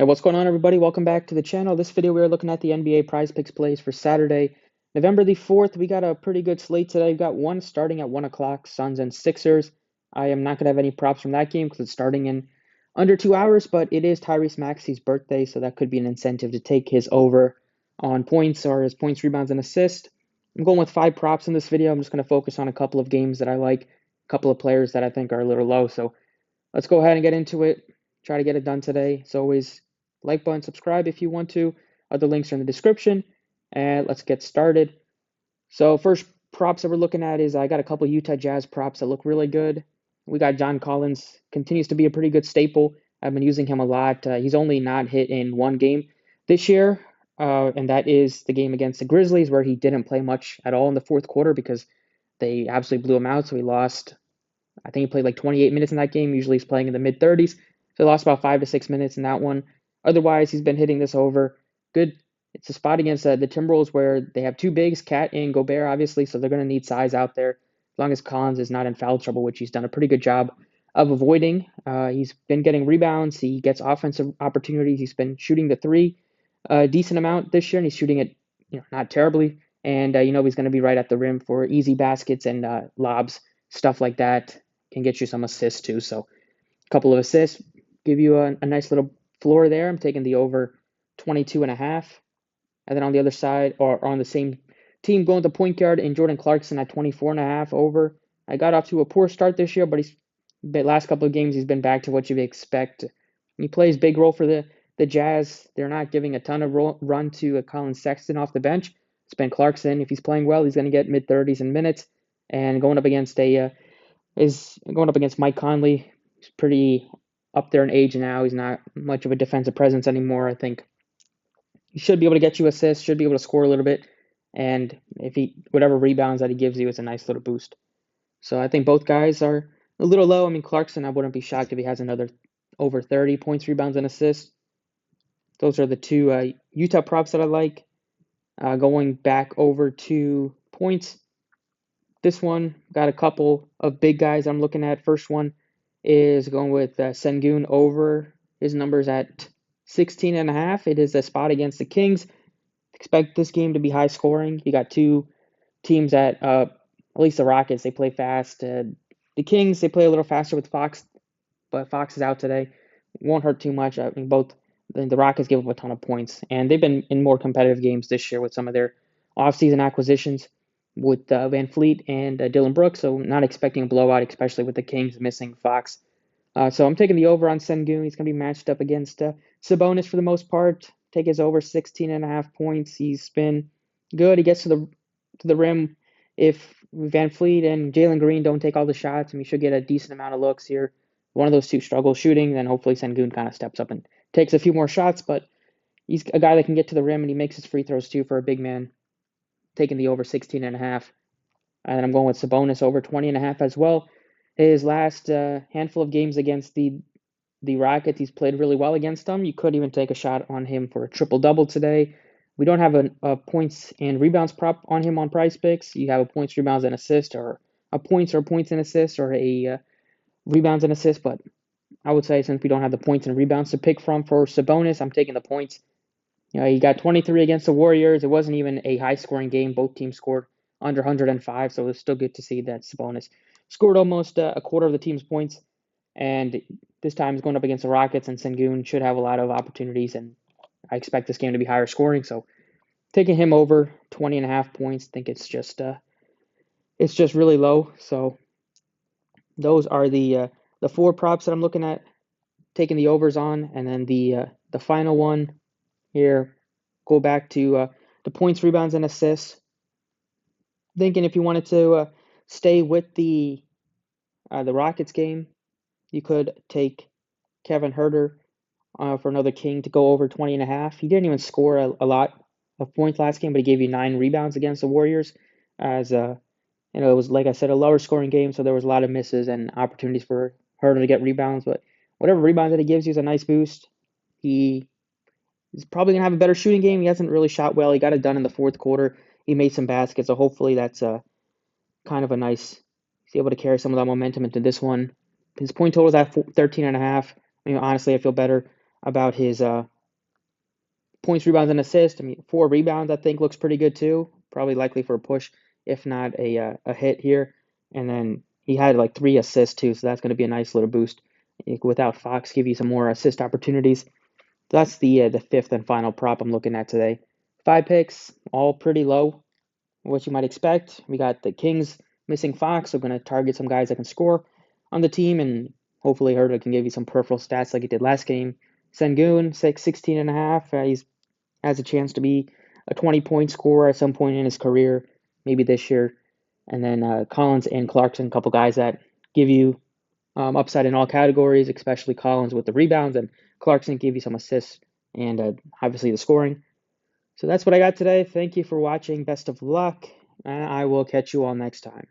Hey, what's going on, everybody? Welcome back to the channel. This video, we are looking at the NBA Prize Picks plays for Saturday, November the 4th. We got a pretty good slate today. We've got one starting at 1 o'clock, Suns and Sixers. I am not going to have any props from that game because it's starting in under 2 hours, but it is Tyrese Maxey's birthday, so that could be an incentive to take his over on points or his points, rebounds, and assists. I'm going with 5 props in this video. I'm just going to focus on a couple of games that I like, a couple of players that I think are a little low. So let's go ahead and get into it. Try to get it done today. As always, like button, subscribe if you want to. Other links are in the description. And let's get started. So first props that we're looking at is I got a couple Utah Jazz props that look really good. We got John Collins, continues to be a pretty good staple. I've been using him a lot. He's only not hit in one game this year, and that is the game against the Grizzlies, where he didn't play much at all in the fourth quarter because they absolutely blew him out. So he lost, I think he played like 28 minutes in that game. Usually he's playing in the mid 30s. So he lost about 5 to 6 minutes in that one. Otherwise, he's been hitting this over. Good. It's a spot against the Timberwolves where they have two bigs, Cat and Gobert, obviously, so they're going to need size out there. As long as Collins is not in foul trouble, which he's done a pretty good job of avoiding. He's been getting rebounds. He gets offensive opportunities. He's been shooting the three a decent amount this year, and he's shooting it, not terribly. And he's going to be right at the rim for easy baskets and lobs, stuff like that. Can get you some assists too. So a couple of assists, give you a nice little floor there. I'm taking the over 22.5. And then on the other side, or on the same team, going to point guard and Jordan Clarkson at 24.5 over. I got off to a poor start this year, but the last couple of games he's been back to what you expect. He plays big role for the Jazz. They're not giving a ton of run to Colin Sexton off the bench. It's been Clarkson. If he's playing well, he's going to get mid 30s in minutes. And going up against Mike Conley. He's pretty up there in age now. He's not much of a defensive presence anymore. I think he should be able to get you assists, should be able to score a little bit, and if whatever rebounds that he gives you is a nice little boost. So I think both guys are a little low. I mean, Clarkson, I wouldn't be shocked if he has another over 30 points, rebounds, and assists. Those are the two Utah props that I like. Going back over to points, this one got a couple of big guys I'm looking at. First one is going with Sengun over. His number's at 16.5. It is a spot against the Kings. Expect this game to be high scoring. You got two teams at least the Rockets, they play fast. The Kings, they play a little faster with Fox, but Fox is out today. Won't hurt too much. I mean, both the Rockets give up a ton of points, and they've been in more competitive games this year with some of their offseason acquisitions with Van Fleet and Dylan Brooks, so not expecting a blowout, especially with the Kings missing Fox. So I'm taking the over on Sengun. He's going to be matched up against Sabonis for the most part. Take his over 16.5 points. He's been good. He gets to the rim. If Van Fleet and Jalen Green don't take all the shots, and we should get a decent amount of looks here. One of those two struggles shooting, then hopefully Sengun kind of steps up and takes a few more shots. But he's a guy that can get to the rim, and he makes his free throws too for a big man. Taking the over 16.5. And I'm going with Sabonis over 20.5 as well. His last handful of games against the Rockets, he's played really well against them. You could even take a shot on him for a triple-double today. We don't have a points and rebounds prop on him on Prizepicks. You have a points, rebounds, and assist, or a points and assists, or a rebounds and assists. But I would say since we don't have the points and rebounds to pick from for Sabonis, I'm taking the points. He got 23 against the Warriors. It wasn't even a high-scoring game. Both teams scored under 105, so it's still good to see that Sabonis scored almost a quarter of the team's points. And this time he's going up against the Rockets, and Sengun should have a lot of opportunities, and I expect this game to be higher scoring. So taking him over 20.5 points, I think it's just really low. So those are the four props that I'm looking at, taking the overs on, and then the final one here, go back to the points, rebounds, and assists. Thinking if you wanted to stay with the Rockets game, you could take Kevin Herter for another King to go over 20.5. He didn't even score a lot of points last game, but he gave you 9 rebounds against the Warriors. As it was, like I said, a lower scoring game, so there was a lot of misses and opportunities for Herter to get rebounds. But whatever rebounds that he gives you is a nice boost. He's probably going to have a better shooting game. He hasn't really shot well. He got it done in the fourth quarter. He made some baskets, so hopefully that's kind of a nice, he's able to carry some of that momentum into this one. His point total is at 13.5. I mean, honestly, I feel better about his points, rebounds, and assists. I mean, 4 rebounds I think looks pretty good too. Probably likely for a push, if not a hit here. And then he had like 3 assists too, so that's going to be a nice little boost. Without Fox, give you some more assist opportunities. That's the fifth and final prop I'm looking at today. 5 picks, all pretty low, what you might expect. We got the Kings missing Fox, so going to target some guys that can score on the team, and hopefully Herta can give you some peripheral stats like he did last game. Sengun, 16 and a half. He has a chance to be a 20-point scorer at some point in his career, maybe this year. And then Collins and Clarkson, a couple guys that give you upside in all categories, especially Collins with the rebounds, and Clarkson give you some assists and obviously the scoring. So that's what I got today. Thank you for watching. Best of luck, and I will catch you all next time.